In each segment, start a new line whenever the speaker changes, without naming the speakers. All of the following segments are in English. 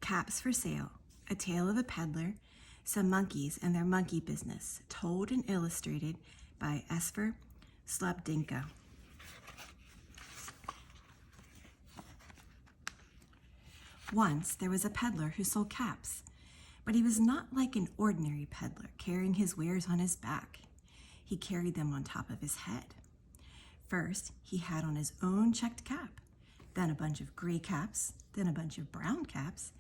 Caps for Sale, a tale of a peddler, some monkeys and their monkey business, told and illustrated by Esphyr, Slobodkina. Once there was a peddler who sold caps, but he was not like an ordinary peddler carrying his wares on his back. He carried them on top of his head. First, he had on his own checked cap, then a bunch of gray caps, then a bunch of brown caps,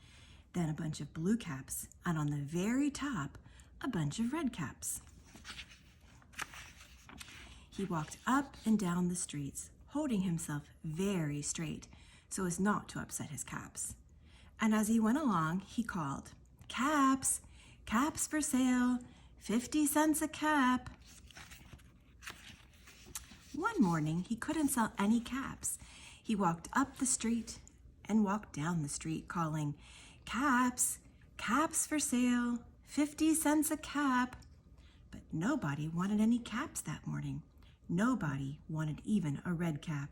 then a bunch of blue caps, and on the very top, a bunch of red caps. He walked up and down the streets, holding himself very straight so as not to upset his caps. And as he went along, he called, "Caps, caps for sale, 50 cents a cap." One morning, he couldn't sell any caps. He walked up the street and walked down the street calling, "Caps, caps for sale, 50 cents a cap." But nobody wanted any caps that morning. Nobody wanted even a red cap.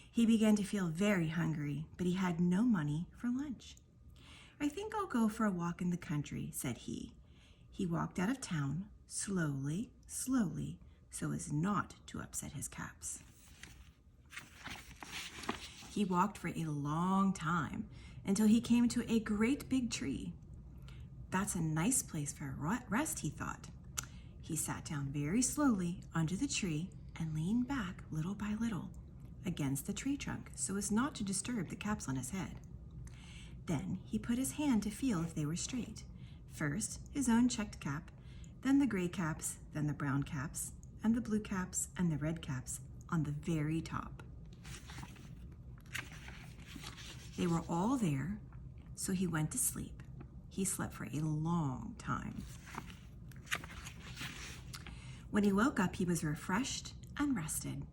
He began to feel very hungry, but he had no money for lunch. "I think I'll go for a walk in the country," said he. He walked out of town, slowly, slowly, so as not to upset his caps. He walked for a long time until he came to a great big tree. "That's a nice place for a rest," he thought. He sat down very slowly under the tree and leaned back little by little against the tree trunk so as not to disturb the caps on his head. Then he put his hand to feel if they were straight. First, his own checked cap, then the gray caps, then the brown caps, and the blue caps and the red caps on the very top. They were all there, so he went to sleep. He slept for a long time. When he woke up, he was refreshed and rested.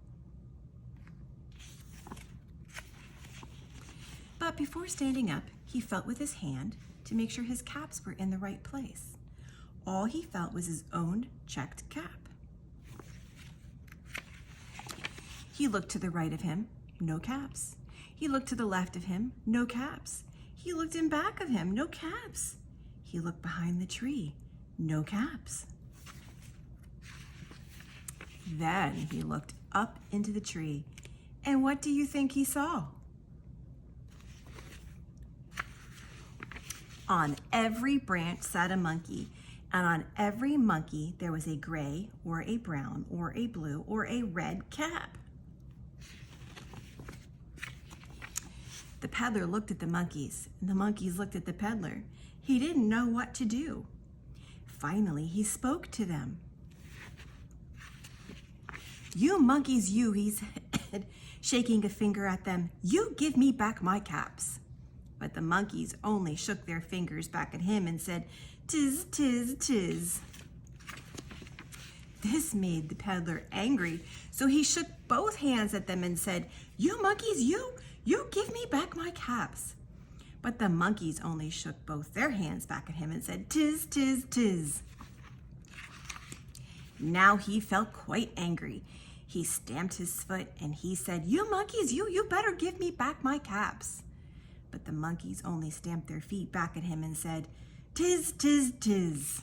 But before standing up, he felt with his hand to make sure his caps were in the right place. All he felt was his own checked cap. He looked to the right of him, no caps. He looked to the left of him, no caps. He looked in back of him, no caps. He looked behind the tree, no caps. Then he looked up into the tree, and what do you think he saw? On every branch sat a monkey, and on every monkey there was a gray or a brown or a blue or a red cap. The peddler looked at the monkeys, and the monkeys looked at the peddler. He didn't know what to do. Finally, he spoke to them. "You monkeys, you," he said, shaking a finger at them, "you give me back my caps." But the monkeys only shook their fingers back at him and said, "Tis, tis, tis." This made the peddler angry, so he shook both hands at them and said, "You monkeys, you give me back my caps." But the monkeys only shook both their hands back at him and said, "Tis, tis, tis." Now he felt quite angry. He stamped his foot and he said, "You monkeys, you better give me back my caps." But the monkeys only stamped their feet back at him and said, "Tis, tis, tis."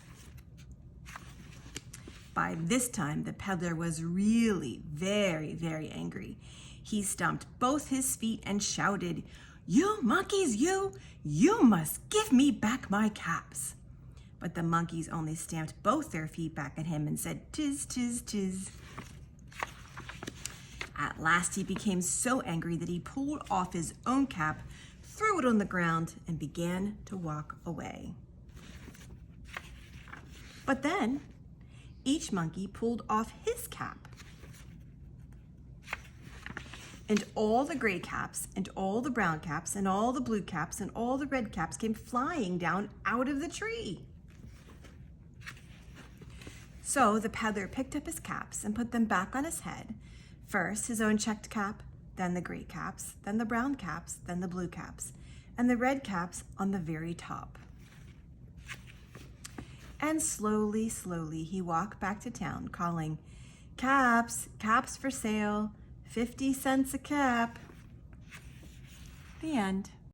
By this time, the peddler was really very, very angry. He stomped both his feet and shouted, "You monkeys, you must give me back my caps." But the monkeys only stamped both their feet back at him and said, "Tis, tis, tis." At last he became so angry that he pulled off his own cap, threw it on the ground, and began to walk away. But then each monkey pulled off his cap. And all the gray caps and all the brown caps and all the blue caps and all the red caps came flying down out of the tree. So the peddler picked up his caps and put them back on his head. First his own checked cap, then the gray caps, then the brown caps, then the blue caps, and the red caps on the very top. And slowly, slowly he walked back to town calling, "Caps, caps for sale, 50 cents a cap." The end.